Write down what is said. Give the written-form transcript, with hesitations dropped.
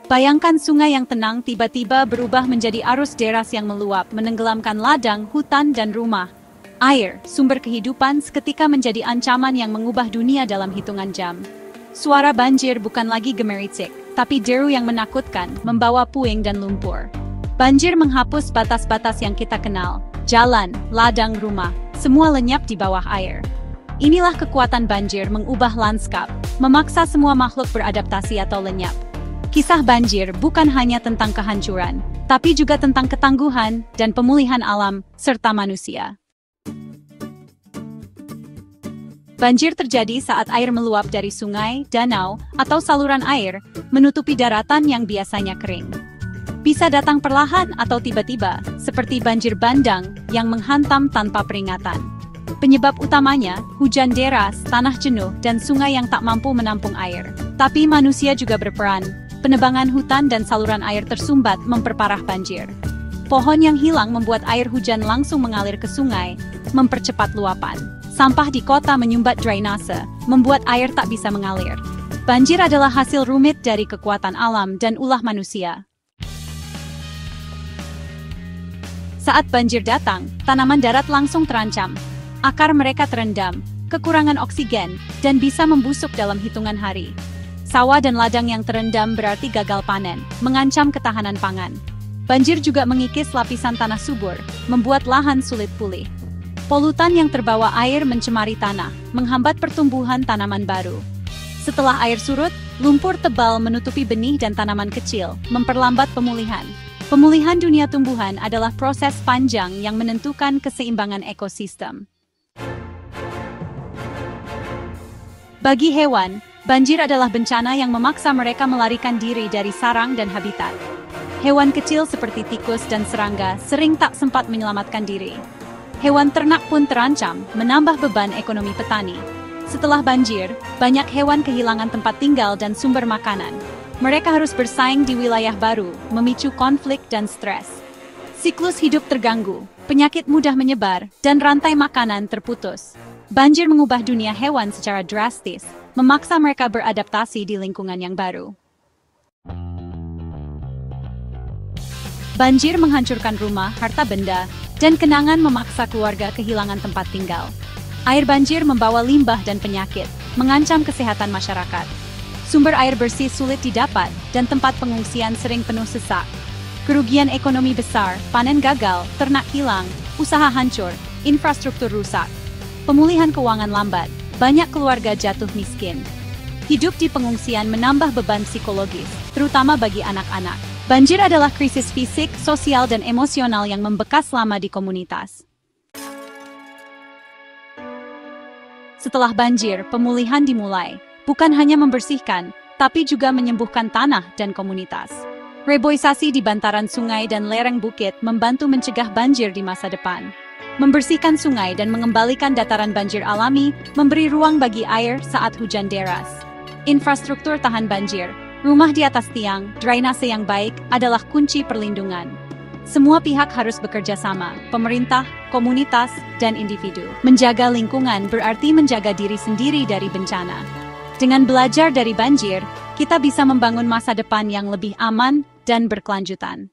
Bayangkan sungai yang tenang tiba-tiba berubah menjadi arus deras yang meluap, menenggelamkan ladang, hutan, dan rumah. Air, sumber kehidupan, seketika menjadi ancaman yang mengubah dunia dalam hitungan jam. Suara banjir bukan lagi gemericik, tapi deru yang menakutkan, membawa puing dan lumpur. Banjir menghapus batas-batas yang kita kenal, jalan, ladang, rumah, semua lenyap di bawah air. Inilah kekuatan banjir mengubah lanskap, memaksa semua makhluk beradaptasi atau lenyap. Kisah banjir bukan hanya tentang kehancuran, tapi juga tentang ketangguhan dan pemulihan alam serta manusia. Banjir terjadi saat air meluap dari sungai, danau, atau saluran air, menutupi daratan yang biasanya kering. Bisa datang perlahan atau tiba-tiba, seperti banjir bandang yang menghantam tanpa peringatan. Penyebab utamanya, hujan deras, tanah jenuh, dan sungai yang tak mampu menampung air. Tapi manusia juga berperan. Penebangan hutan dan saluran air tersumbat memperparah banjir. Pohon yang hilang membuat air hujan langsung mengalir ke sungai, mempercepat luapan. Sampah di kota menyumbat drainase, membuat air tak bisa mengalir. Banjir adalah hasil rumit dari kekuatan alam dan ulah manusia. Saat banjir datang, tanaman darat langsung terancam. Akar mereka terendam, kekurangan oksigen, dan bisa membusuk dalam hitungan hari. Sawah dan ladang yang terendam berarti gagal panen, mengancam ketahanan pangan. Banjir juga mengikis lapisan tanah subur, membuat lahan sulit pulih. Polutan yang terbawa air mencemari tanah, menghambat pertumbuhan tanaman baru. Setelah air surut, lumpur tebal menutupi benih dan tanaman kecil, memperlambat pemulihan. Pemulihan dunia tumbuhan adalah proses panjang yang menentukan keseimbangan ekosistem. Bagi hewan, banjir adalah bencana yang memaksa mereka melarikan diri dari sarang dan habitat. Hewan kecil seperti tikus dan serangga sering tak sempat menyelamatkan diri. Hewan ternak pun terancam, menambah beban ekonomi petani. Setelah banjir, banyak hewan kehilangan tempat tinggal dan sumber makanan. Mereka harus bersaing di wilayah baru, memicu konflik dan stres. Siklus hidup terganggu, penyakit mudah menyebar, dan rantai makanan terputus. Banjir mengubah dunia hewan secara drastis, memaksa mereka beradaptasi di lingkungan yang baru. Banjir menghancurkan rumah, harta benda, dan kenangan memaksa keluarga kehilangan tempat tinggal. Air banjir membawa limbah dan penyakit, mengancam kesehatan masyarakat. Sumber air bersih sulit didapat, dan tempat pengungsian sering penuh sesak. Kerugian ekonomi besar, panen gagal, ternak hilang, usaha hancur, infrastruktur rusak. Pemulihan keuangan lambat, banyak keluarga jatuh miskin. Hidup di pengungsian menambah beban psikologis, terutama bagi anak-anak. Banjir adalah krisis fisik, sosial, dan emosional yang membekas lama di komunitas. Setelah banjir, pemulihan dimulai, bukan hanya membersihkan, tapi juga menyembuhkan tanah dan komunitas. Reboisasi di bantaran sungai dan lereng bukit membantu mencegah banjir di masa depan. Membersihkan sungai dan mengembalikan dataran banjir alami memberi ruang bagi air saat hujan deras. Infrastruktur tahan banjir, rumah di atas tiang, drainase yang baik adalah kunci perlindungan. Semua pihak harus bekerja sama, pemerintah, komunitas, dan individu. Menjaga lingkungan berarti menjaga diri sendiri dari bencana. Dengan belajar dari banjir, kita bisa membangun masa depan yang lebih aman dan berkelanjutan.